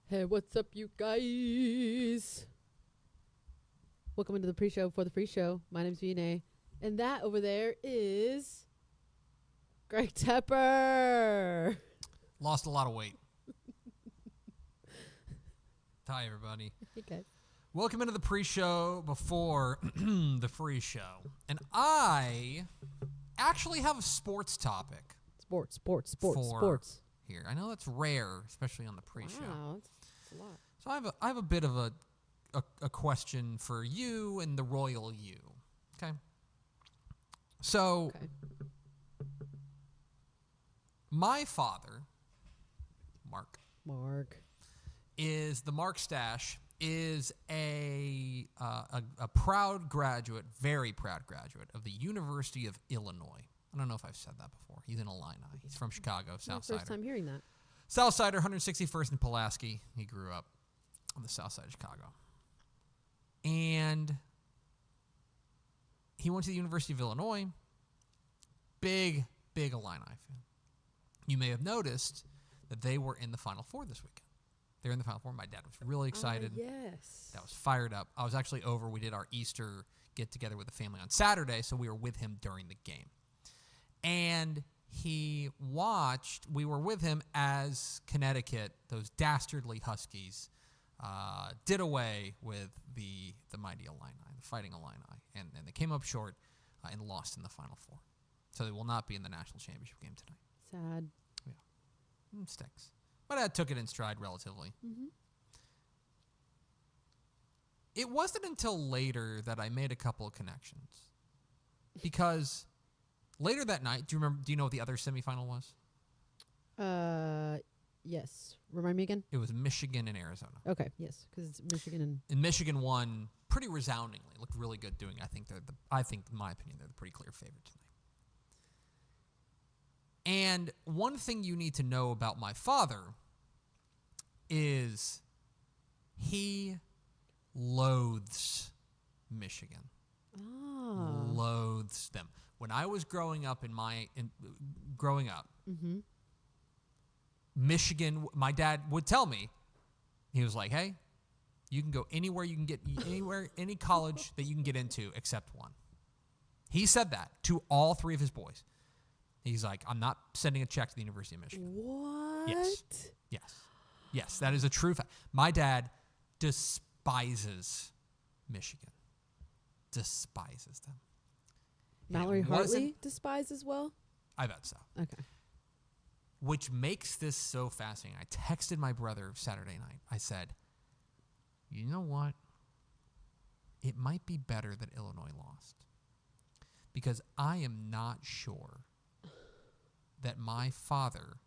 Hey, what's up, you guys? Welcome into the pre-show for the free show. My name's Vinay, and that over there is Greg Tepper. Lost a lot of weight. Hi, everybody. Hey, guys. Welcome into the pre-show before the free show. And I actually have a sports topic. Sports Here. I know that's rare, especially on the pre-show. Wow, that's a lot. So I have a bit of a question for you and the royal you. Okay? So, Okay. my father, Mark, is the Mark Stash, is a proud graduate, very proud graduate of the University of Illinois. I don't know if I've said that before. He's in Illini. He's from Chicago, Southsider. First time hearing that. Southsider, 161st and Pulaski. He grew up on the south side of Chicago. And he went to the University of Illinois. Big Illini fan. You may have noticed that they were in the Final Four this weekend. They're in the Final Four. My dad was really excited. Yes. That was fired up. I was actually over. We did our Easter get-together with the family on Saturday, so we were with him during the game. And we were with him as Connecticut, those dastardly Huskies, did away with the mighty Illini, the fighting Illini. And they came up short and lost in the Final Four. So they will not be in the national championship game tonight. Sad. Yeah. It stinks. My dad took it in stride relatively. Mm-hmm. It wasn't until later that I made a couple of connections. Because later that night, do you know what the other semifinal was? Yes. Remind me again? It was Michigan and Arizona. Okay, yes, because it's Michigan And Michigan won pretty resoundingly. Looked really good doing. I think in my opinion, they're the pretty clear favorite tonight. And one thing you need to know about my father is he loathes Michigan. Oh. Loathes them. When I was growing up, Mm-hmm. Michigan, my dad would tell me, he was like, hey, you can go anywhere you can get, any college that you can get into except one. He said that to all three of his boys. He's like, I'm not sending a check to the University of Michigan. What? Yes, that is a true fact. My dad despises Michigan. Despises them. Mallory Hartley despised as well? I bet so. Okay. Which makes this so fascinating. I texted my brother Saturday night. I said, you know what? It might be better that Illinois lost. Because I am not sure that my father,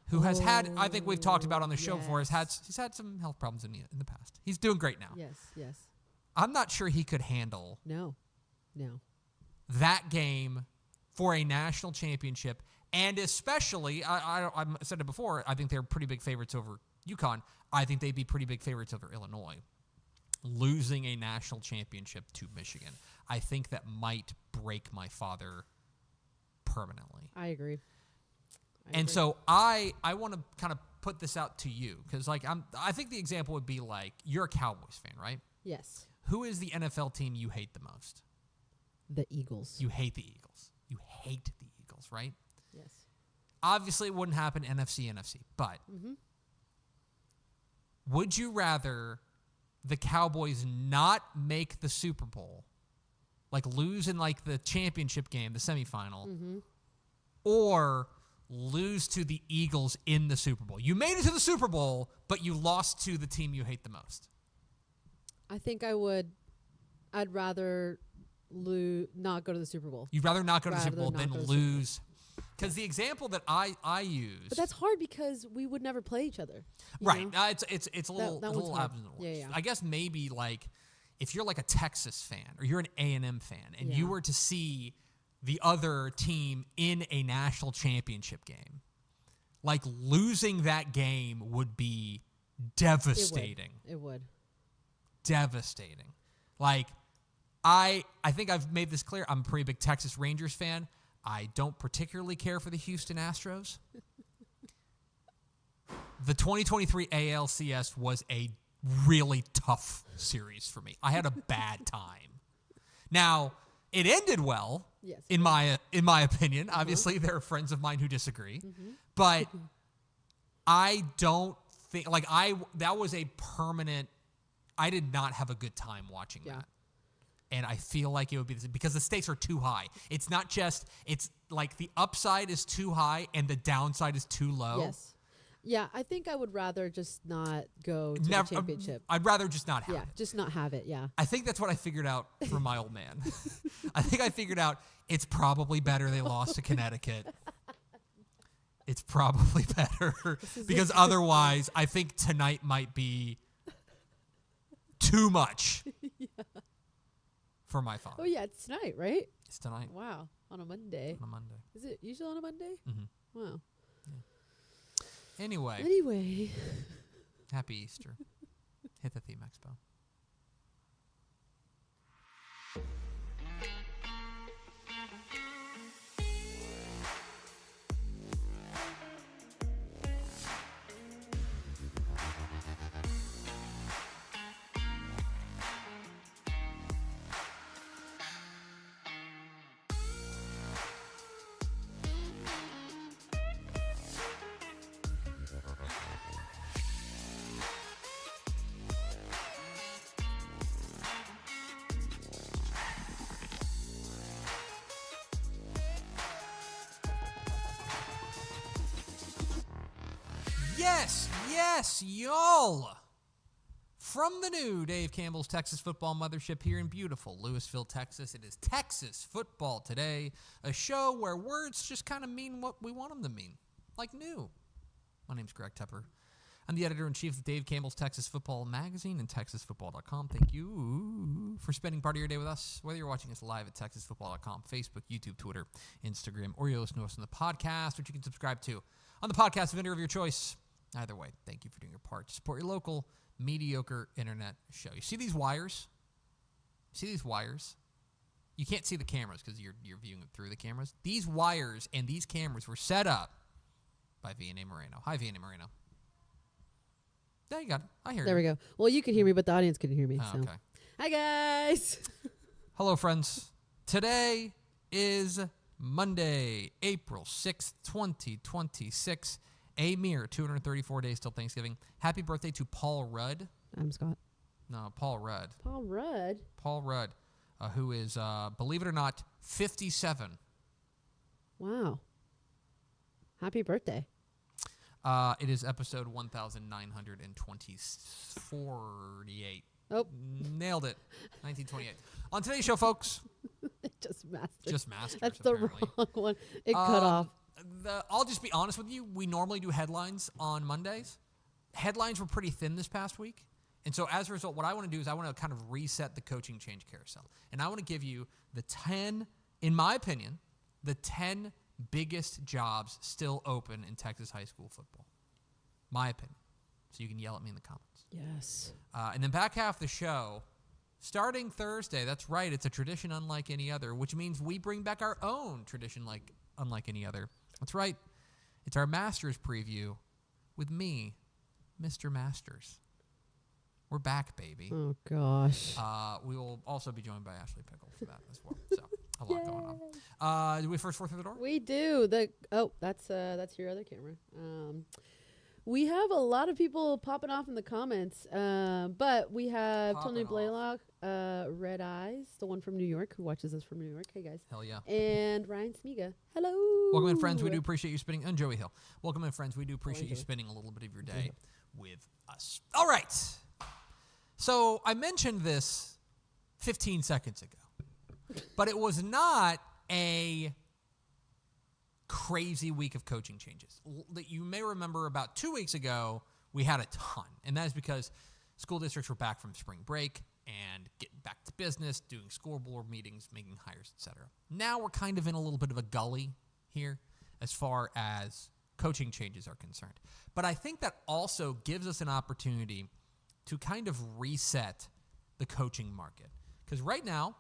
who has had, I think we've talked about on the show before, he's had some health problems in the past. He's doing great now. Yes. I'm not sure he could handle No. that game for a national championship. And especially, I said it before, I think they're pretty big favorites over UConn. I think they'd be pretty big favorites over Illinois. Losing a national championship to Michigan, I think that might break my father permanently. I agree. So I want to kind of put this out to you because I think the example would be like you're a Cowboys fan, right? Yes. Who is the NFL team you hate the most? The Eagles. You hate the Eagles. You hate the Eagles, right? Yes. Obviously, it wouldn't happen NFC, but would you rather the Cowboys not make the Super Bowl, like lose in like the championship game, the semifinal, or lose to the Eagles in the Super Bowl? You made it to the Super Bowl, but you lost to the team you hate the most. I think I'd rather not go to the Super Bowl. You'd rather not go to the Super Bowl than lose. Because the example that I use, but that's hard because we would never play each other, right? know? It's a little happens in the worst. Yeah. I guess maybe like if you're like a Texas fan or you're an A&M fan and you were to see the other team in a national championship game, like losing that game would be devastating. It would. Devastating. Like I think I've made this clear. I'm a pretty big Texas Rangers fan. I don't particularly care for the Houston Astros. the 2023 ALCS was a really tough series for me. I had a bad time. Now, it ended well, Yes. in my opinion. Obviously, there are friends of mine who disagree. But I don't think, that was a permanent, I did not have a good time watching that. And I feel like it would be because the stakes are too high. It's not just, it's like the upside is too high and the downside is too low. Yes. Yeah, I think I would rather just not go to the championship. I'd rather just not have it. Just not have it, yeah. I think that's what I figured out from my old man. I think I figured out it's probably better they lost to Connecticut. It's probably better because otherwise I think tonight might be too much for my father. Oh, yeah, it's tonight, right? It's tonight. Wow, on a Monday. On a Monday. Is it usually on a Monday? Mm-hmm. Wow. Yeah. Anyway. Happy Easter. Hit the theme expo. Yes, y'all. From the new Dave Campbell's Texas Football Mothership here in beautiful Lewisville, Texas, it is Texas Football Today, a show where words just kind of mean what we want them to mean, like new. My name's Greg Tepper. I'm the editor-in-chief of Dave Campbell's Texas Football Magazine and TexasFootball.com. Thank you for spending part of your day with us, whether you're watching us live at TexasFootball.com, Facebook, YouTube, Twitter, Instagram, or you're listening to us on the podcast, which you can subscribe to on the podcast vendor of your choice. Either way, thank you for doing your part to support your local mediocre internet show. You see these wires? You can't see the cameras because you're viewing it through the cameras. These wires and these cameras were set up by V&A Moreno. Hi, V&A Moreno. There you got it. I hear you. There we go. Well, you could hear me, but the audience couldn't hear me. Oh, so. okay. Hi, guys. Hello, friends. Today is Monday, April 6th, 2026. A mere 234 days till Thanksgiving. Happy birthday to Paul Rudd. I'm Scott. No, Paul Rudd. Paul Rudd, who is, believe it or not, 57. Wow. Happy birthday. It is episode 1948. Oh. Nailed it. 1928. On today's show, folks. Just Masters. That's apparently. The wrong one. It cut off. I'll just be honest with you. We normally do headlines on Mondays. Headlines were pretty thin this past week. And so as a result, what I want to do is I want to kind of reset the coaching change carousel. And I want to give you the 10, in my opinion, the 10 biggest jobs still open in Texas high school football. My opinion. So you can yell at me in the comments. Yes. And then back half the show, starting Thursday, that's right, it's a tradition unlike any other, which means we bring back our own tradition unlike any other. That's right. It's our Masters preview with me, Mr. Masters. We're back, baby. Oh, gosh. We will also be joined by Ashley Pickle for that as well. So a lot going on. Do we first four through the door? We do. That's your other camera. We have a lot of people popping off in the comments, but we have Tony Blaylock, Red Eyes, the one from New York who watches us from New York. Hey, guys. Hell yeah. And Ryan Smiga. Hello. Welcome in, friends. We do appreciate you spending, and Joey Hill. Welcome in, friends. We do appreciate you spending a little bit of your day with us. All right. So I mentioned this 15 seconds ago, but it was not a crazy week of coaching changes. That you may remember about 2 weeks ago, we had a ton. And that is because school districts were back from spring break and getting back to business, doing school board meetings, making hires, etc. Now we're kind of in a little bit of a gully here as far as coaching changes are concerned. But I think that also gives us an opportunity to kind of reset the coaching market. Because right now,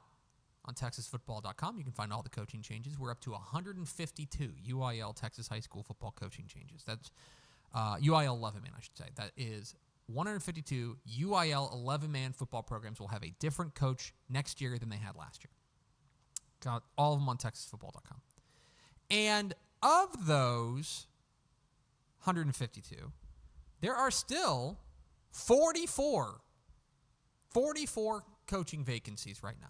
on TexasFootball.com, you can find all the coaching changes. We're up to 152 UIL Texas high school football coaching changes. That's UIL 11-man, I should say. That is 152 UIL 11-man football programs will have a different coach next year than they had last year. Got all of them on TexasFootball.com. And of those 152, there are still 44 coaching vacancies right now.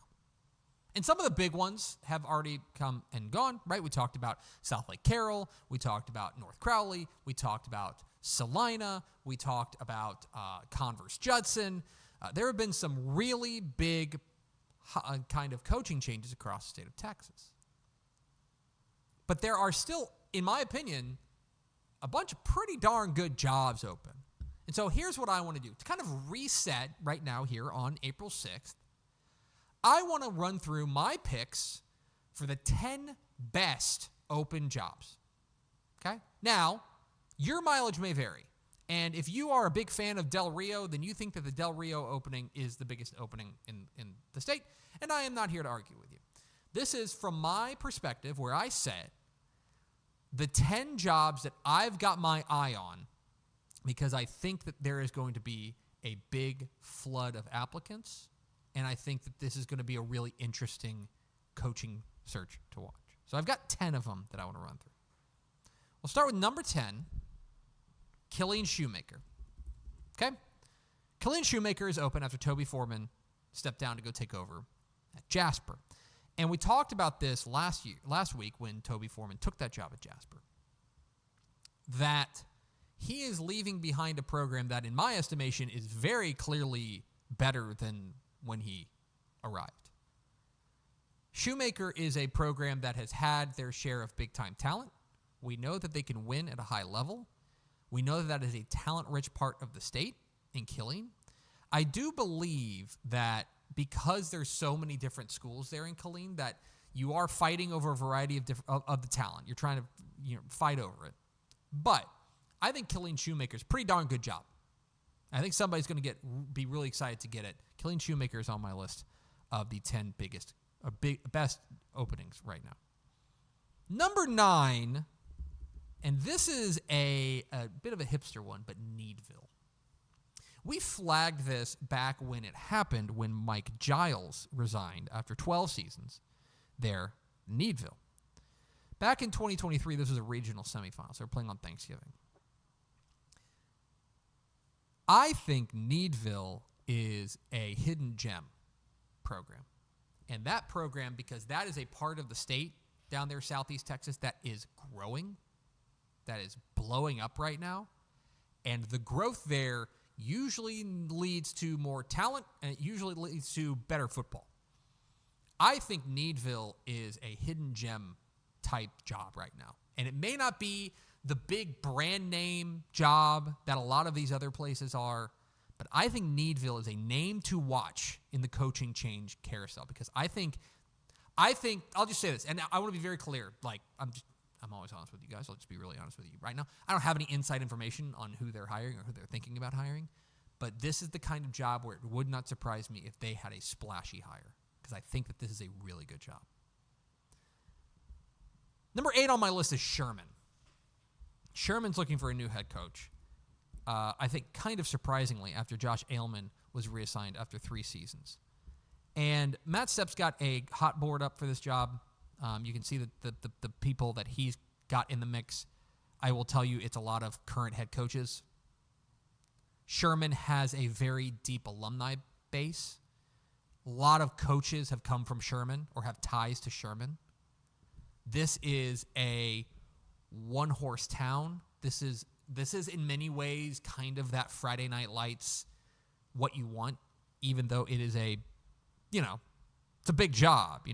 And some of the big ones have already come and gone, right? We talked about South Lake Carroll. We talked about North Crowley. We talked about Salina. We talked about Converse Judson. There have been some really big kind of coaching changes across the state of Texas. But there are still, in my opinion, a bunch of pretty darn good jobs open. And so here's what I want to do. To kind of reset right now here on April 6th, I want to run through my picks for the 10 best open jobs. Okay? Now, your mileage may vary. And if you are a big fan of Del Rio, then you think that the Del Rio opening is the biggest opening in the state. And I am not here to argue with you. This is from my perspective where I set the 10 jobs that I've got my eye on because I think that there is going to be a big flood of applicants. And I think that this is going to be a really interesting coaching search to watch. So I've got 10 of them that I want to run through. We'll start with number 10, Killian Shoemaker. Okay? Killian Shoemaker is open after Toby Foreman stepped down to go take over at Jasper. And we talked about this last week when Toby Foreman took that job at Jasper. That he is leaving behind a program that, in my estimation, is very clearly better than when he arrived. Shoemaker is a program that has had their share of big-time talent. We know that they can win at a high level. We know that is a talent-rich part of the state in Killeen. I do believe that because there's so many different schools there in Killeen that you are fighting over a variety of the talent. You're trying to fight over it. But I think Killeen Shoemaker's a pretty darn good job. I think somebody's going to be really excited to get it. Killian Shoemaker is on my list of the 10 best openings right now. Number 9, and this is a bit of a hipster one, but Needville. We flagged this back when it happened when Mike Giles resigned after 12 seasons there in Needville. Back in 2023, this was a regional semifinal, so they're playing on Thanksgiving. I think Needville is a hidden gem program. And that program, because that is a part of the state down there, Southeast Texas, that is growing, that is blowing up right now. And the growth there usually leads to more talent, and it usually leads to better football. I think Needville is a hidden gem type job right now. And it may not be the big brand name job that a lot of these other places are, but I think Needville is a name to watch in the coaching change carousel because I think I'll just say this, and I want to be very clear. Like I'm always honest with you guys. I'll just be really honest with you right now. I don't have any inside information on who they're hiring or who they're thinking about hiring, but this is the kind of job where it would not surprise me if they had a splashy hire because I think that this is a really good job. Number 8 on my list is Sherman. Sherman's looking for a new head coach. I think kind of surprisingly after Josh Ailman was reassigned after 3 seasons. And Matt Stepp's got a hot board up for this job. You can see that the people that he's got in the mix. I will tell you it's a lot of current head coaches. Sherman has a very deep alumni base. A lot of coaches have come from Sherman or have ties to Sherman. This is a one-horse town. This is in many ways kind of that Friday Night Lights, what you want, even though it is it's a big job.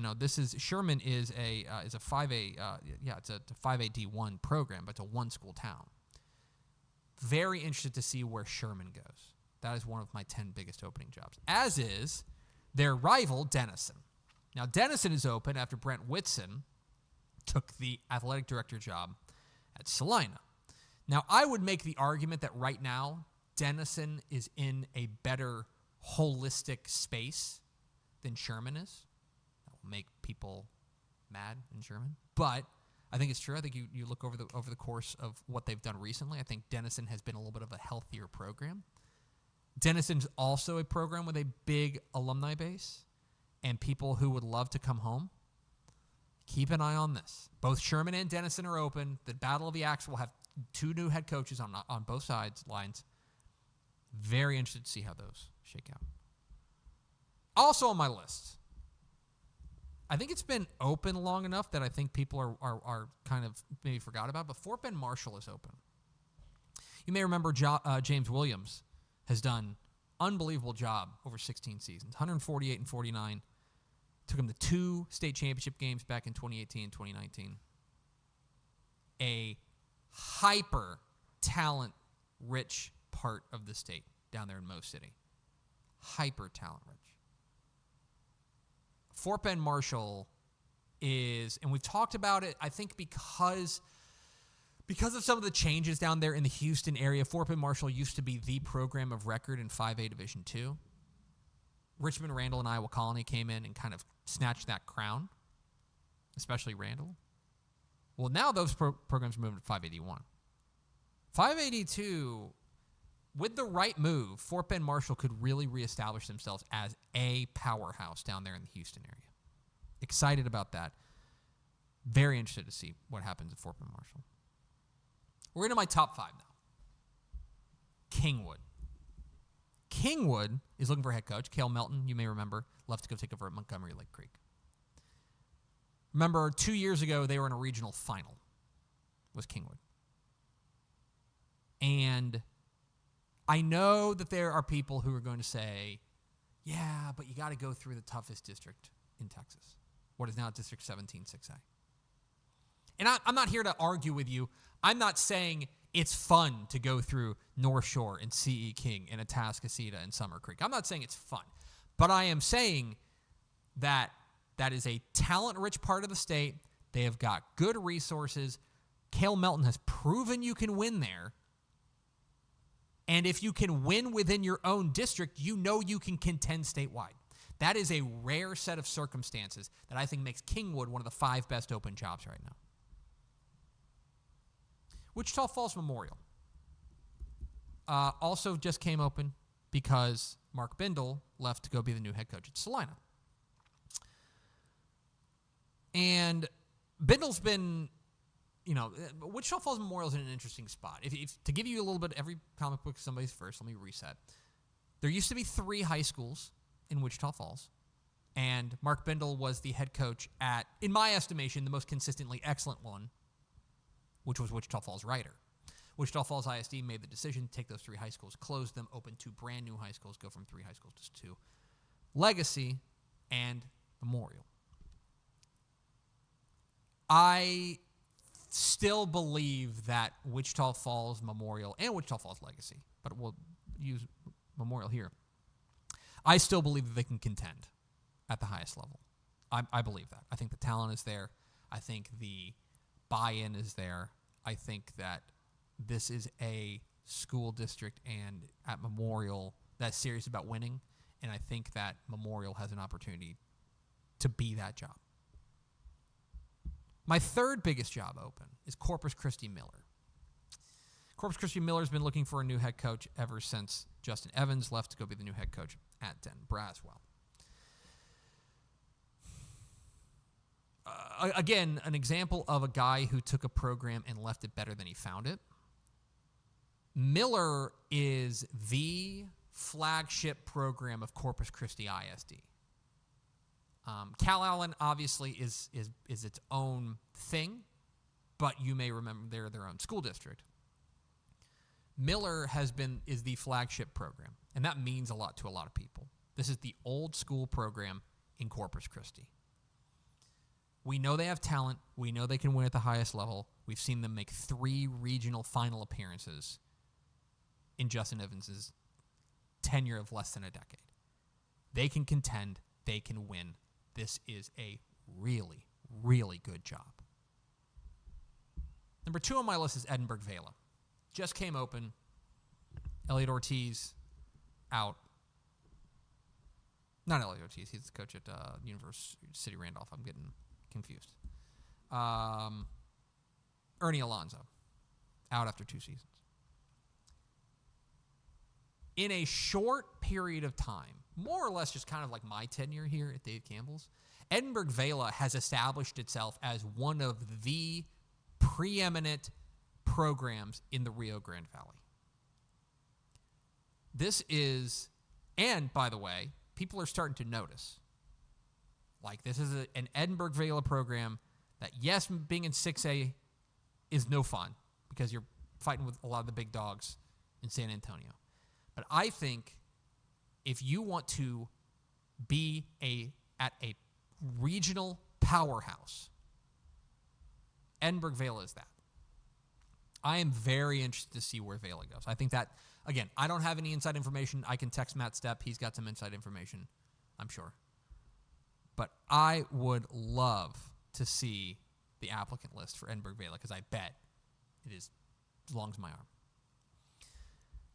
Sherman is a 5A, it's a 5A D1 program, but it's a one-school town. Very interested to see where Sherman goes. That is one of my 10 biggest opening jobs, as is their rival, Denison. Now, Denison is open after Brent Whitson took the athletic director job at Salina. Now, I would make the argument that right now, Denison is in a better holistic space than Sherman is. That will make people mad in Sherman. But I think it's true. I think you look over the course of what they've done recently. I think Denison has been a little bit of a healthier program. Denison's also a program with a big alumni base and people who would love to come home. Keep an eye on this. Both Sherman and Denison are open. The Battle of the Axe will have 2 new head coaches on both sides lines. Very interested to see how those shake out. Also on my list, I think it's been open long enough that I think people are kind of maybe forgot about, but Fort Bend Marshall is open. You may remember James Williams has done unbelievable job over 16 seasons, 148 and 49. Took him to 2 state championship games back in 2018 and 2019. A hyper talent rich part of the state down there in Mo City. Hyper talent rich. Fort Bend Marshall is, and we've talked about it, I think because of some of the changes down there in the Houston area. Fort Bend Marshall used to be the program of record in 5A Division II. Richmond, Randall, and Iowa Colony came in and kind of snatched that crown, especially Randall. Well, now those programs are moving to 581. 582, with the right move, Fort Bend Marshall could really reestablish themselves as a powerhouse down there in the Houston area. Excited about that. Very interested to see what happens at Fort Bend Marshall. We're into my top 5 now. Kingwood. Kingwood is looking for a head coach. Cale Melton, you may remember, left to go take over at Montgomery Lake Creek. Remember, 2 years ago, they were in a regional final, was Kingwood. And I know that there are people who are going to say, yeah, but you got to go through the toughest district in Texas, what is now District 17 6A. And I'm not here to argue with you. I'm not saying it's fun to go through North Shore and C.E. King and Atascocita and Summer Creek. I'm not saying it's fun. But I am saying that is a talent-rich part of the state. They have got good resources. Cale Melton has proven you can win there. And if you can win within your own district, you know you can contend statewide. That is a rare set of circumstances that I think makes Kingwood one of the 5 best open jobs right now. Wichita Falls Memorial also just came open because Mark Bindle left to go be the new head coach at Salina. And Bindle's been, Wichita Falls Memorial is in an interesting spot. If to give you a little bit, every comic book somebody's first, let me reset. There used to be 3 high schools in Wichita Falls, and Mark Bindle was the head coach at, in my estimation, the most consistently excellent one, which was Wichita Falls Ryder. Wichita Falls ISD made the decision to take those 3 high schools, close them, open 2 brand new high schools, go from 3 high schools to 2. Legacy and Memorial. I still believe that Wichita Falls Memorial and Wichita Falls Legacy, but we'll use Memorial here. I still believe that they can contend at the highest level. I believe that. I think the talent is there. I think the buy-in is there. I think that this is a school district and at Memorial that's serious about winning, and I think that Memorial has an opportunity to be that job. My 3rd biggest job open is Corpus Christi Miller. Corpus Christi Miller has been looking for a new head coach ever since Justin Evans left to go be the new head coach at Denton Braswell. Again, an example of a guy who took a program and left it better than he found it. Miller is the flagship program of Corpus Christi ISD. Cal Allen obviously is its own thing, but you may remember they're their own school district. Miller is the flagship program, and that means a lot to a lot of people. This is the old school program in Corpus Christi. We know they have talent. We know they can win at the highest level. We've seen them make 3 regional final appearances in Justin Evans' tenure of less than a decade. They can contend. They can win. This is a really, really good job. Number 2 on my list is Edinburgh Vela. Just came open. Elliot Ortiz out. Not Elliot Ortiz. He's the coach at University Randolph. I'm getting confused. Ernie Alonso, out after 2 seasons. In a short period of time, more or less just kind of like my tenure here at Dave Campbell's, Edinburgh Vela has established itself as one of the preeminent programs in the Rio Grande Valley. This is, and by the way, people are starting to notice. Like, this is an Edinburgh Vela program that, yes, being in 6A is no fun because you're fighting with a lot of the big dogs in San Antonio. But I think if you want to be at a regional powerhouse, Edinburgh Vela is that. I am very interested to see where Vela goes. I think that, again, I don't have any inside information. I can text Matt Stepp. He's got some inside information, I'm sure. But I would love to see the applicant list for Edinburgh Vela because I bet it is as long as my arm.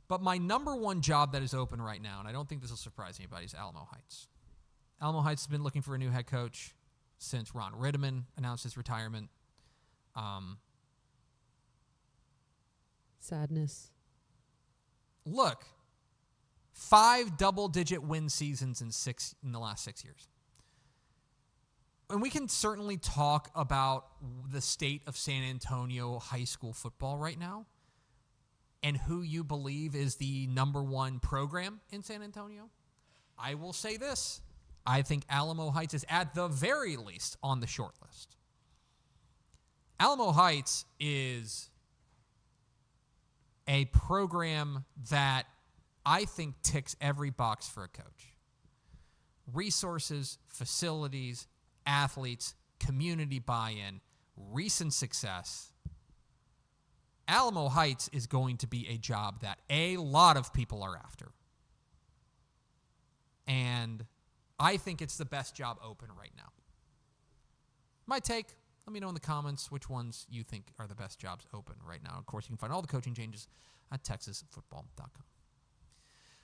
But my number one job that is open right now, and I don't think this will surprise anybody, is Alamo Heights. Alamo Heights has been looking for a new head coach since Ron Rittiman announced his retirement. Sadness. Look, 5 double-digit win seasons in the last 6 years. And we can certainly talk about the state of San Antonio high school football right now and who you believe is the number one program in San Antonio. I will say this. I think Alamo Heights is at the very least on the short list. Alamo Heights is a program that I think ticks every box for a coach. Resources, facilities, athletes, community buy-in, recent success. Alamo Heights is going to be a job that a lot of people are after. And I think it's the best job open right now. My take, let me know in the comments which ones you think are the best jobs open right now. Of course, you can find all the coaching changes at TexasFootball.com.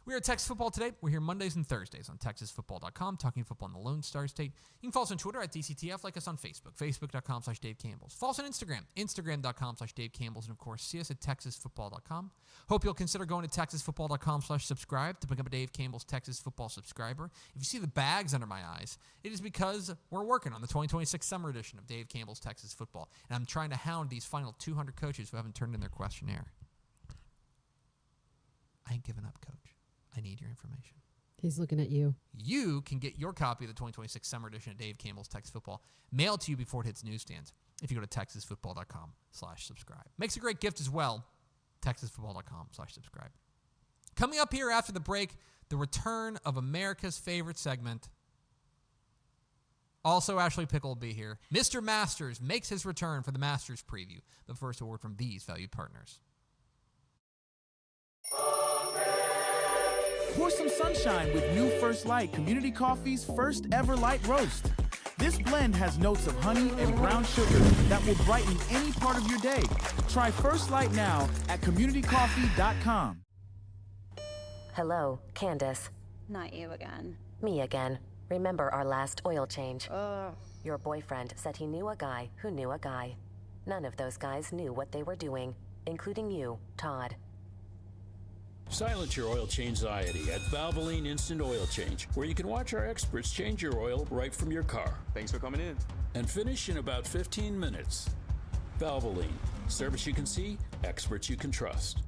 We are at Texas Football Today. We're here Mondays and Thursdays on TexasFootball.com, talking football in the Lone Star State. You can follow us on Twitter at DCTF, like us on Facebook, Facebook.com/Dave Campbell's. Follow us on Instagram, Instagram.com/Dave Campbell's, and of course, see us at TexasFootball.com. Hope you'll consider going to TexasFootball.com/subscribe to become a Dave Campbell's Texas Football subscriber. If you see the bags under my eyes, it is because we're working on the 2026 summer edition of Dave Campbell's Texas Football, and I'm trying to hound these final 200 coaches who haven't turned in their questionnaire. I ain't giving up, Coach. I need your information. He's looking at you. You can get your copy of the 2026 summer edition of Dave Campbell's Texas Football mailed to you before it hits newsstands if you go to TexasFootball.com/subscribe. Makes a great gift as well. TexasFootball.com/subscribe. Coming up here after the break, the return of America's favorite segment. Also, Ashley Pickle will be here. Mr. Masters makes his return for the Masters preview. But first, a word from these valued partners. Pour some sunshine with new First Light Community Coffee's first ever light roast. This blend has notes of honey and brown sugar that will brighten any part of your day. Try First Light now at communitycoffee.com. Hello, Candace. Not you again. Me again. Remember our last oil change? Your boyfriend said he knew a guy who knew a guy. None of those guys knew what they were doing, including you, Todd. Silence your oil change anxiety at Valvoline Instant Oil Change, where you can watch our experts change your oil right from your car. Thanks for coming in. And finish in about 15 minutes. Valvoline. Service you can see, experts you can trust.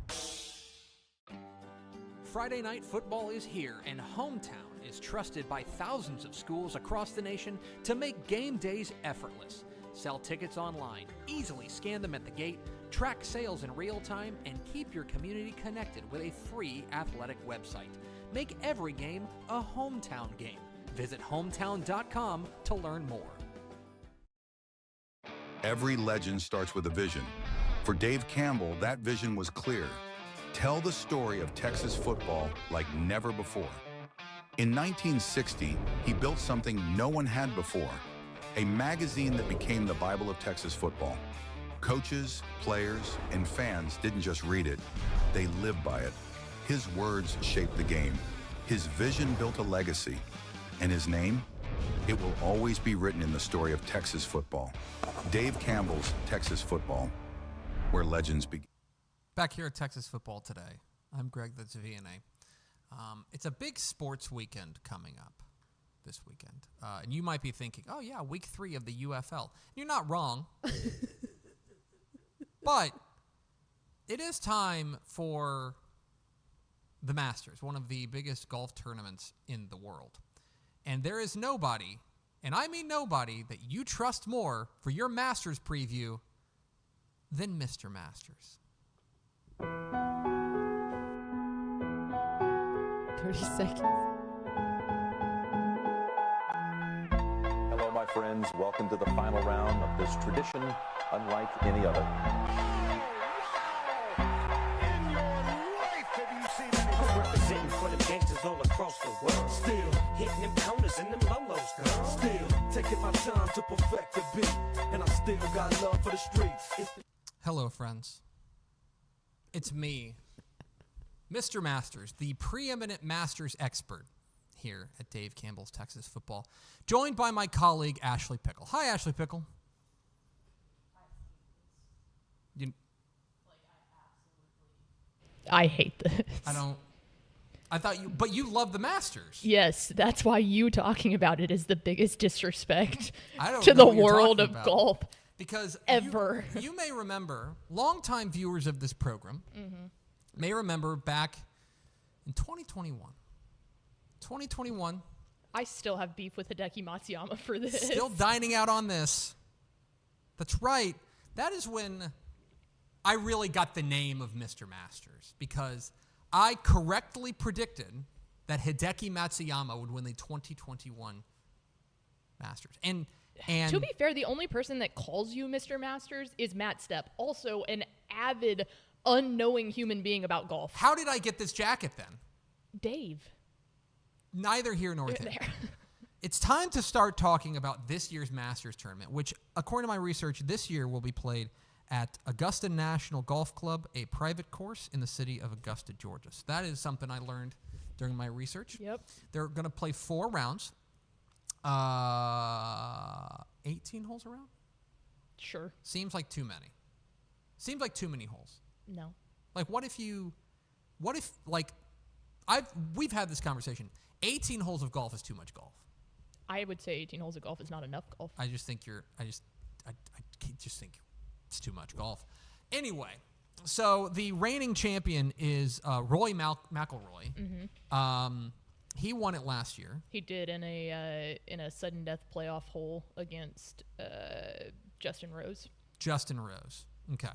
Friday night football is here, and Hometown is trusted by thousands of schools across the nation to make game days effortless. Sell tickets online, easily scan them at the gate, track sales in real time, and keep your community connected with a free athletic website. Make every game a hometown game. Visit hometown.com to learn more. Every legend starts with a vision. For Dave Campbell, that vision was clear. Tell the story of Texas football like never before. In 1960, he built something no one had before, a magazine that became the Bible of Texas football. Coaches, players, and fans didn't just read it, they lived by it. His words shaped the game. His vision built a legacy. And his name? It will always be written in the story of Texas football. Dave Campbell's Texas Football. where legends begin. Back here at Texas Football Today, I'm Greg, that's VNA. It's a big sports weekend coming up this weekend. And you might be thinking, oh yeah, week 3 of the UFL. You're not wrong. But it is time for the Masters, one of the biggest golf tournaments in the world. And there is nobody, and I mean nobody, that you trust more for your Masters preview than Mr. Masters. 30 seconds. Hello, my friends. Welcome to the final round of this tradition unlike any other. In your life, have you seen anything? Representing for the gangsters all across the world. Still Hitting them corners and them lolos, girl. Still taking my time to perfect the beat, and I still got love for the streets. Hello, friends. It's me, Mr. Masters, the preeminent Masters expert here at Dave Campbell's Texas Football, joined by my colleague, Ashley Pickle. Hi, Ashley Pickle. I hate this. I thought you, but you love the Masters. Yes, that's why you talking about it is the biggest disrespect I don't to know the what you're world talking of about. golf. Because ever. You may remember, longtime viewers of this program may remember back in 2021. 2021. I still have beef with Hideki Matsuyama for this. Still dining out on this. That's right. That is when I really got the name of Mr. Masters, because I correctly predicted that Hideki Matsuyama would win the 2021 Masters. And to be fair, the only person that calls you Mr. Masters is Matt Stepp, also an avid, unknowing human being about golf. How did I get this jacket then? Dave. Neither here nor there. There. It's time to start talking about this year's Masters tournament, which, according to my research, this year will be played at Augusta National Golf Club, a private course in the city of Augusta, Georgia. So that is something I learned during my research. Yep. They're going to play 4 rounds. 18 holes around? Sure. Seems like too many. Seems like too many holes. No. Like, we've had this conversation. 18 holes of golf is too much golf. I would say 18 holes of golf is not enough golf. I just think I just think it's too much golf. Anyway, so the reigning champion is Roy McIlroy. Mm-hmm. He won it last year. He did in a sudden death playoff hole against Justin Rose. Justin Rose. Okay.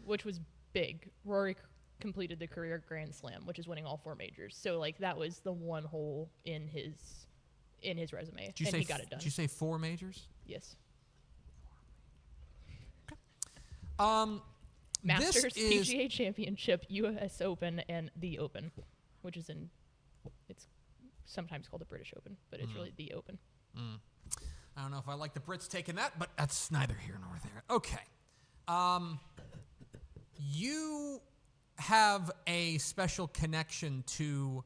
Which was big. Rory completed the career Grand Slam, which is winning all 4 majors. So like that was the one hole in his resume, and he got it done. Did you say 4 majors? Yes. Okay. Masters, PGA Championship, U.S. Open, and the Open, which is it's sometimes called the British Open, but it's really the Open. I don't know if I like the Brits taking that, but that's neither here nor there. Okay. You have a special connection to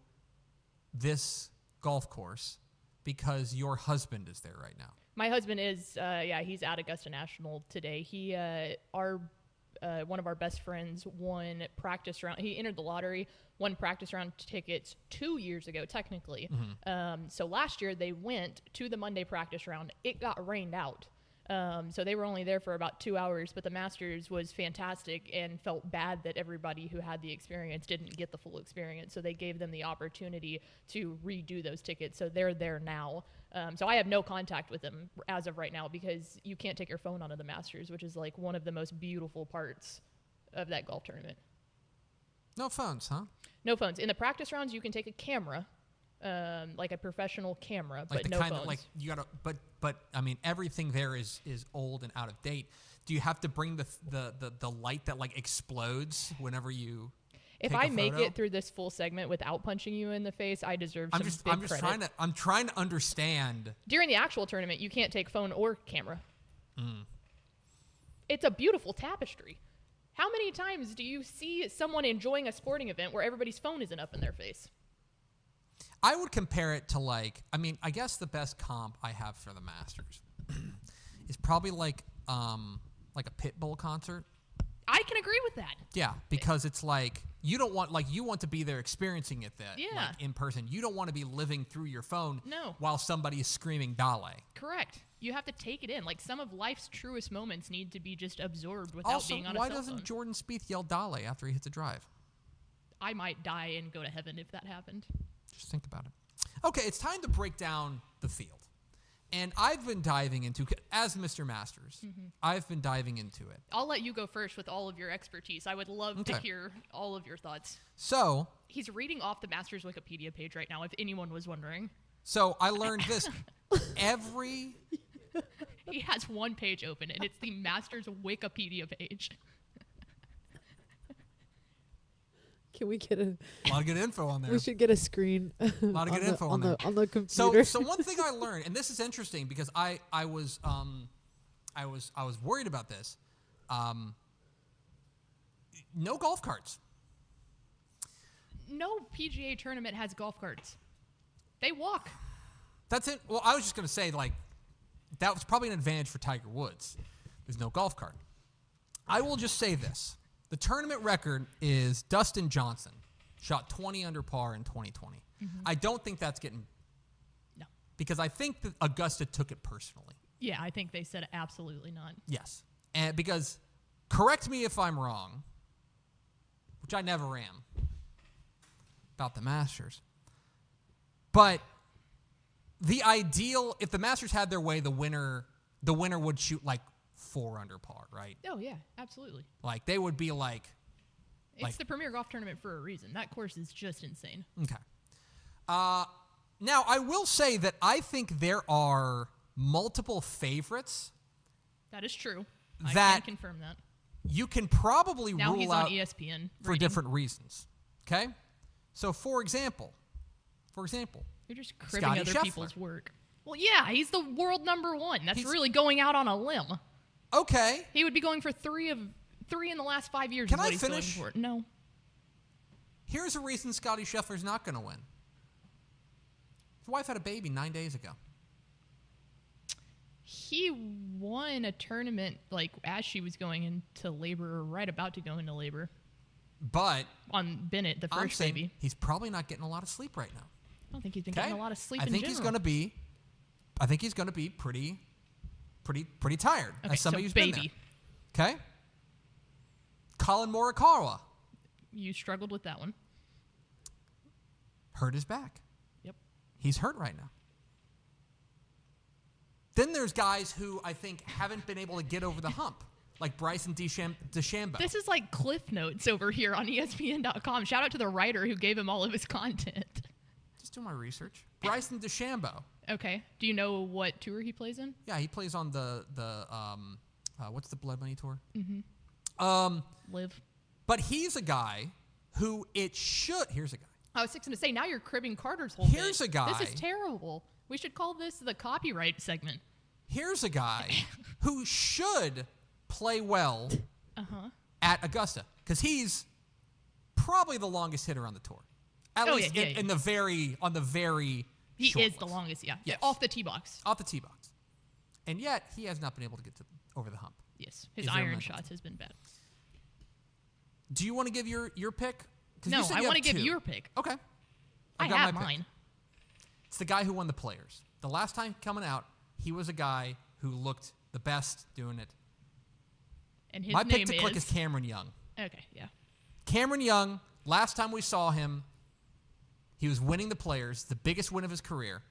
this golf course because your husband is there right now. My husband is, he's at Augusta National today. He, one of our best friends won practice round. He entered the lottery, won practice round tickets 2 years ago, technically. So last year they went to the Monday practice round. It got rained out. So they were only there for about 2 hours, but the Masters was fantastic and felt bad that everybody who had the experience didn't get the full experience. So they gave them the opportunity to redo those tickets. So they're there now. So I have no contact with them as of right now because you can't take your phone onto the Masters, which is like one of the most beautiful parts of that golf tournament. No phones, huh? No phones. In the practice rounds, you can take a camera. Like a professional camera, like but no phones. Like you gotta, but I mean everything there is old and out of date. Do you have to bring the light that like explodes whenever you? If I make it through this full segment without punching you in the face, I deserve some big credit. I'm trying to understand. During the actual tournament, you can't take phone or camera. It's a beautiful tapestry. How many times do you see someone enjoying a sporting event where everybody's phone isn't up in their face? I would compare it to I guess the best comp I have for the Masters is probably like a Pitbull concert. I can agree with that. Yeah, because it's like you don't want you want to be there experiencing it in person. You don't want to be living through your phone while somebody is screaming Dale. Correct. You have to take it in. Like some of life's truest moments need to be just absorbed without being on a cell phone. Why doesn't Jordan Spieth yell Dale after he hits a drive? I might die and go to heaven if that happened. Just think about it. Okay, it's time to break down the field. And I've been diving into, as Mr. Masters, I've been diving into it. I'll let you go first with all of your expertise. I would love to hear all of your thoughts. So. He's reading off the Masters Wikipedia page right now, if anyone was wondering. So I learned this. He has one page open, and it's the Masters Wikipedia page. Can we get a lot of good info on there? We should get a screen. A lot of good info on there. On the computer. So one thing I learned, and this is interesting because I was worried about this. No golf carts. No PGA tournament has golf carts. They walk. That's it. Well, I was just going to say, that was probably an advantage for Tiger Woods. There's no golf cart. I will just say this. The tournament record is Dustin Johnson. Shot 20 under par in 2020. I don't think that's getting... No. Because I think that Augusta took it personally. Yeah, I think they said absolutely not. Yes. And because, correct me if I'm wrong, which I never am, about the Masters. But the ideal, if the Masters had their way, the winner would shoot 4 under par, right? Oh, yeah, absolutely. They would be It's the premier golf tournament for a reason. That course is just insane. Okay. Now, I will say that I think there are multiple favorites. That is true. I can confirm that. You can probably now rule he's out on ESPN for different reasons. Okay? So, for example, you're just cribbing Scotty other Scheffler. people's work. Well, yeah, he's the world number one. That's really going out on a limb. Okay. He would be going for three in the last 5 years. Can is what I he's finish? Going for. No. Here's a reason Scotty Scheffler's not going to win. His wife had a baby 9 days ago. He won a tournament as she was going into labor or right about to go into labor. But on Bennett, the first baby. He's probably not getting a lot of sleep right now. I don't think he's been getting a lot of sleep I think he's going to be pretty tired. Okay, as somebody who's baby. been there. Okay? Colin Morikawa. You struggled with that one. Hurt his back. Yep. He's hurt right now. Then there's guys who I think haven't been able to get over the hump, like Bryson DeChambeau. This is like Cliff Notes over here on ESPN.com. Shout out to the writer who gave him all of his content. Just do my research. Bryson DeChambeau. Okay. Do you know what tour he plays in? Yeah, he plays on the what's the Blood Money Tour? Live. But he's a guy who here's a guy. I was going to say, now you're cribbing Carter's whole Here's bit. a guy. This is terrible. We should call this the copyright segment. Here's a guy who should play well at Augusta because he's probably the longest hitter on the tour. At least on the very He short is list. the longest, yeah. Yes. Off the tee box. Off the tee box. And yet, he has not been able to get over the hump. Yes. His iron shots has been bad. Do you want to give your pick? No, I want to give your pick. Okay. I have mine. It's the guy who won the Players. The last time coming out, he was a guy who looked the best doing it. And his My name pick to click is Cameron Young. Okay, yeah. Cameron Young, last time we saw him, he was winning the Players, the biggest win of his career.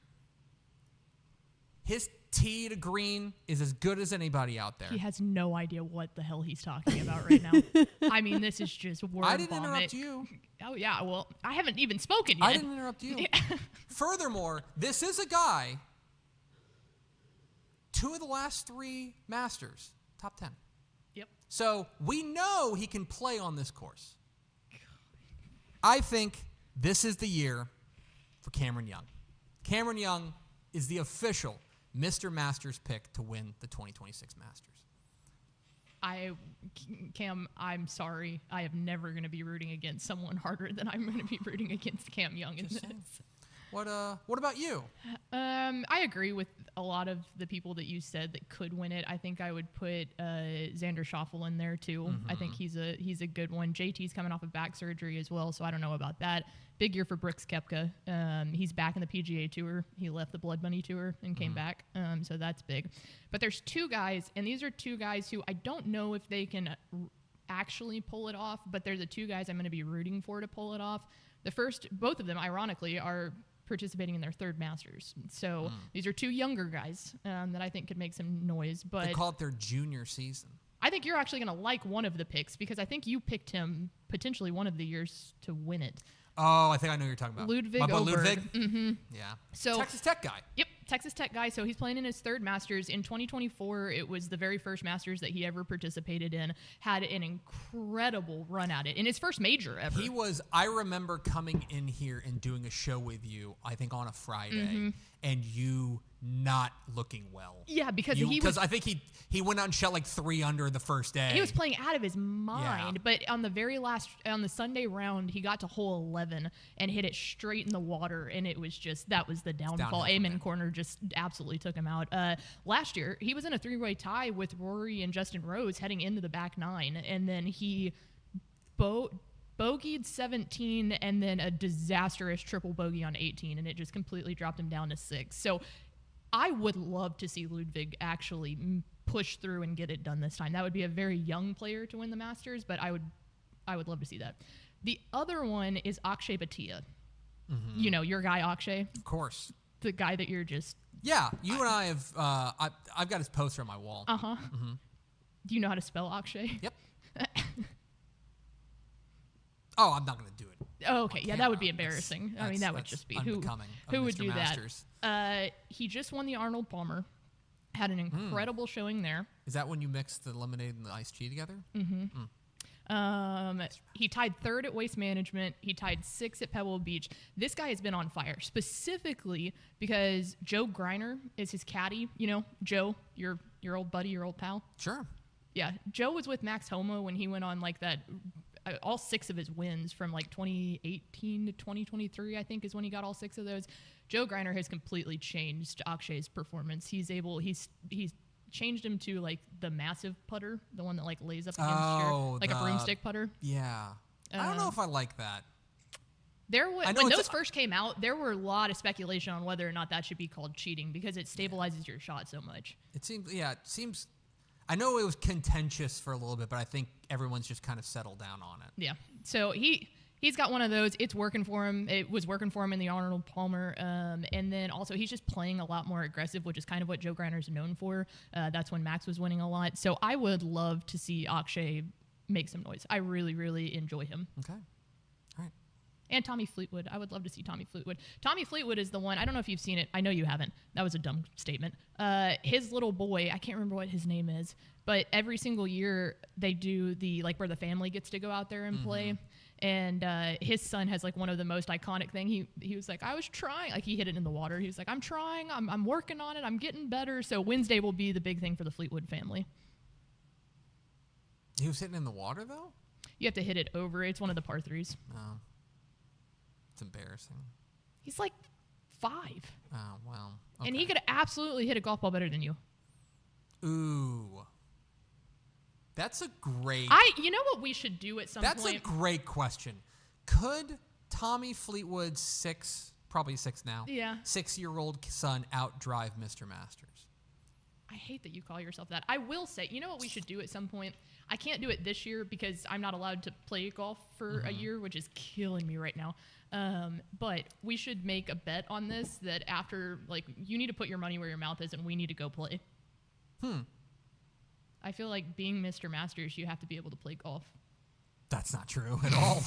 His tee to green is as good as anybody out there. He has no idea what the hell he's talking about right now. I mean, this is just word I didn't vomit. interrupt you. Oh, yeah. Well, I haven't even spoken yet. I didn't interrupt you. Furthermore, this is a guy, 2 of the last 3 Masters, top 10. Yep. So we know he can play on this course. I think this is the year for Cameron Young. Cameron Young is the official Mr. Masters pick to win the 2026 Masters. Cam, I'm sorry. I am never going to be rooting against someone harder than I'm going to be rooting against Cam Young in this. What about you? I agree with a lot of the people that you said that could win it. I think I would put Xander Schauffele in there too. I think he's a good one. JT's coming off of back surgery as well, so I don't know about that. Big year for Brooks Koepka. He's back in the PGA Tour. He left the Blood Money Tour and came back, so that's big. But there's two guys, and these are two guys who I don't know if they can actually pull it off, but they're the two guys I'm going to be rooting for to pull it off. Both of them, ironically, are participating in their third Masters. So these are two younger guys that I think could make some noise. But they call it their junior season. I think you're actually going to like one of the picks because I think you picked him potentially one of the years to win it. Oh, I think I know who you're talking about. Ludwig My boy Oberg. Ludwig? Mm-hmm. Yeah. So Texas Tech guy. Yep, Texas Tech guy. So he's playing in his third Masters. In 2024, it was the very first Masters that he ever participated in. Had an incredible run at it. In his first major ever. I remember coming in here and doing a show with you, I think on a Friday, and you not looking well. Yeah, because I think he went out and shot like 3 under the first day. He was playing out of his mind, Yeah. but on the Sunday round, he got to hole 11 and hit it straight in the water, and that was the downfall. Amen Corner just absolutely took him out. Last year, he was in a 3-way tie with Rory and Justin Rose heading into the back 9, and then he bogeyed 17 and then a disastrous triple bogey on 18, and it just completely dropped him down to 6. So I would love to see Ludwig actually push through and get it done this time. That would be a very young player to win the Masters, but I would love to see that. The other one is Akshay Bhatia. You know, your guy Akshay. Of course. The guy that you're just... Yeah, you and I have... I've got his poster on my wall. Uh-huh. Do you know how to spell Akshay? Yep. Oh, I'm not going to do it. Oh, okay. Yeah, that would be embarrassing. I mean, that would just be... Who would do Masters. that? He just won the Arnold Palmer. Had an incredible showing there. Is that when you mix the lemonade and the iced tea together? He tied 3rd at Waste Management. He tied 6th at Pebble Beach. This guy has been on fire, specifically because Joe Greiner is his caddy. You know, Joe, your old buddy, your old pal. Sure. Yeah, Joe was with Max Homa when he went on like that. All 6 of his wins from like 2018 to 2023, I think, is when he got all 6 of those. Joe Greiner has completely changed Akshay's performance. He's changed him to like the massive putter, the one that like lays up against a broomstick putter. Yeah. I don't know if I like that. When those first came out, there were a lot of speculation on whether or not that should be called cheating because it stabilizes your shot so much. It seems. I know it was contentious for a little bit, but I think everyone's just kind of settled down on it. Yeah. So he's got one of those. It's working for him. It was working for him in the Arnold Palmer. And then also he's just playing a lot more aggressive, which is kind of what Joe Greiner's known for. That's when Max was winning a lot. So I would love to see Akshay make some noise. I really, really enjoy him. Okay. All right. And Tommy Fleetwood. I would love to see Tommy Fleetwood. Tommy Fleetwood is the one. I don't know if you've seen it. I know you haven't. That was a dumb statement. His little boy, I can't remember what his name is, but every single year they do where the family gets to go out there and play. And his son has like one of the most iconic thing. He was like, I was trying. Like he hit it in the water. He was like, I'm trying. I'm working on it. I'm getting better. So Wednesday will be the big thing for the Fleetwood family. He was hitting in the water though? You have to hit it over. It's one of the par 3s. Oh. It's embarrassing. He's like 5. Oh, well. Okay. And he could absolutely hit a golf ball better than you. Ooh. That's a great... You know what we should do at some point? That's a great question. Could Tommy Fleetwood's probably 6 now, 6-year-old son outdrive Mr. Masters? I hate that you call yourself that. I will say, you know what we should do at some point? I can't do it this year because I'm not allowed to play golf for a year, which is killing me right now. But we should make a bet on this that after, you need to put your money where your mouth is and we need to go play. I feel like being Mr. Masters, you have to be able to play golf. That's not true at all.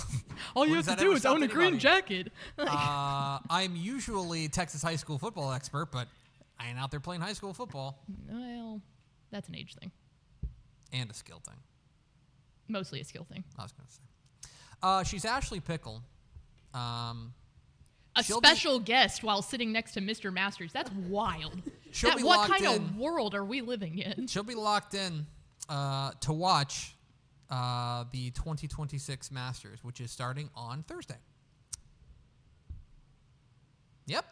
All you have to do is own a green jacket. I'm usually Texas high school football expert, but I ain't out there playing high school football. Well, that's an age thing. And a skill thing. Mostly a skill thing. I was going to say. She's Ashley Pickle. A special guest while sitting next to Mr. Masters. That's wild. What kind of world are we living in? She'll be locked in to watch the 2026 Masters, which is starting on Thursday. Yep.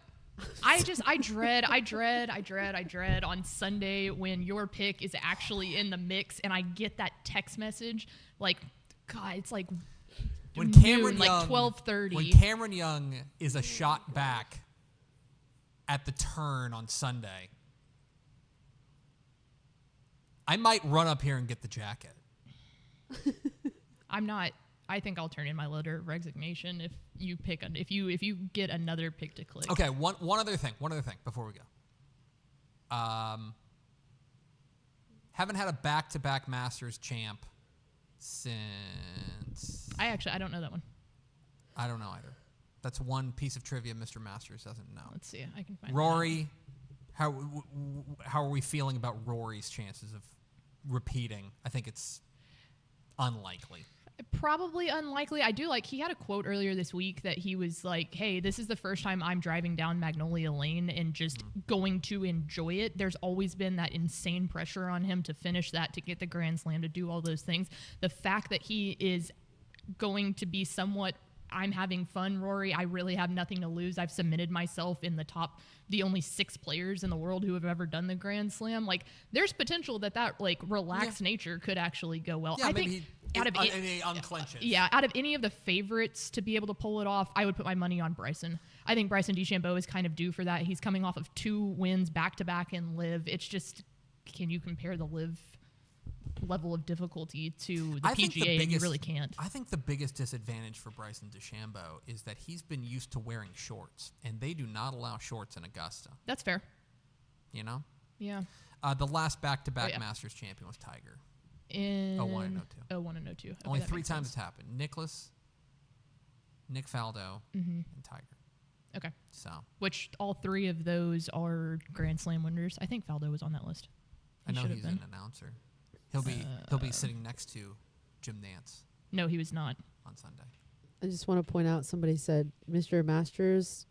I dread on Sunday when your pick is actually in the mix and I get that text message. Like, God, it's like when noon, Cameron like Young, 12:30. When Cameron Young is a shot back at the turn on Sunday, I might run up here and get the jacket. I'm not. I think I'll turn in my letter of resignation if you pick if you get another pick to click. Okay, one other thing before we go. Haven't had a back-to-back Masters champ since. I don't know that one. I don't know either. That's one piece of trivia Mr. Masters doesn't know. Let's see. I can find Rory. How are we feeling about Rory's chances of repeating? I think it's unlikely. Probably unlikely. I do like, he had a quote earlier this week that he was like, hey, this is the first time I'm driving down Magnolia Lane and just going to enjoy it. There's always been that insane pressure on him to finish that, to get the Grand Slam, to do all those things. The fact that he is going to be somewhat, I'm having fun, Rory. I really have nothing to lose. I've submitted myself in the only 6 players in the world who have ever done the Grand Slam. Like, there's potential that like relaxed nature could actually go well. Yeah, I maybe think out of unclenches. Yeah, out of any of the favorites to be able to pull it off, I would put my money on Bryson. I think Bryson DeChambeau is kind of due for that. He's coming off of 2 wins back-to-back in LIV. It's just, can you compare the LIV level of difficulty to the PGA? And you really can't. I think the biggest disadvantage for Bryson DeChambeau is that he's been used to wearing shorts, and they do not allow shorts in Augusta. That's fair. You know? Yeah. The last back-to-back Masters champion was Tiger. In 01 and 02. 01 and 02. Okay, Only 3 times it's happened. Nick Faldo, and Tiger. Okay. So, which all 3 of those are Grand Slam winners. I think Faldo was on that list. I know he's an announcer. He'll be sitting next to Jim Nance. No, he was not on Sunday. I just want to point out, somebody said, Mr. Masters, !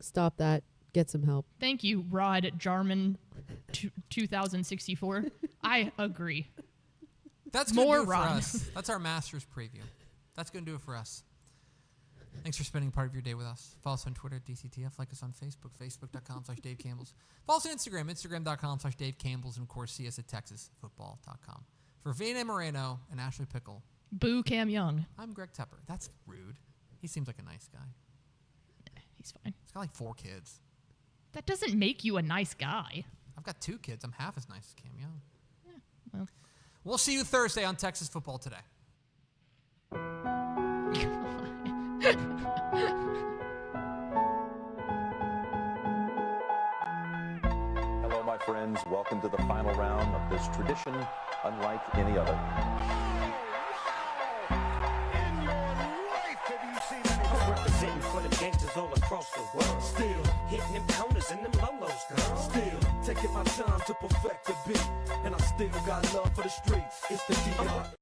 Stop that. Get some help. Thank you, Rod Jarman 2064. I agree. That's going to do it for us. That's our Masters preview. That's going to do it for us. Thanks for spending part of your day with us. Follow us on Twitter at DCTF. Like us on Facebook, facebook.com/Dave Campbell's. Follow us on Instagram, instagram.com/Dave Campbell's. And, of course, see us at texasfootball.com. For Vina Moreno and Ashley Pickle. Boo Cam Young. I'm Greg Tepper. That's rude. He seems like a nice guy. He's fine. He's got like 4 kids. That doesn't make you a nice guy. I've got 2 kids. I'm half as nice as Cam Young. Yeah, well. We'll see you Thursday on Texas Football Today. Hello, my friends. Welcome to the final round of this tradition unlike any other. In your life, have you seen anything? Representing for the gangsters all across the world. Still hitting them corners and them lolos, girl. Still taking my time to perfect the beat, and I still got love for the streets. It's the DR.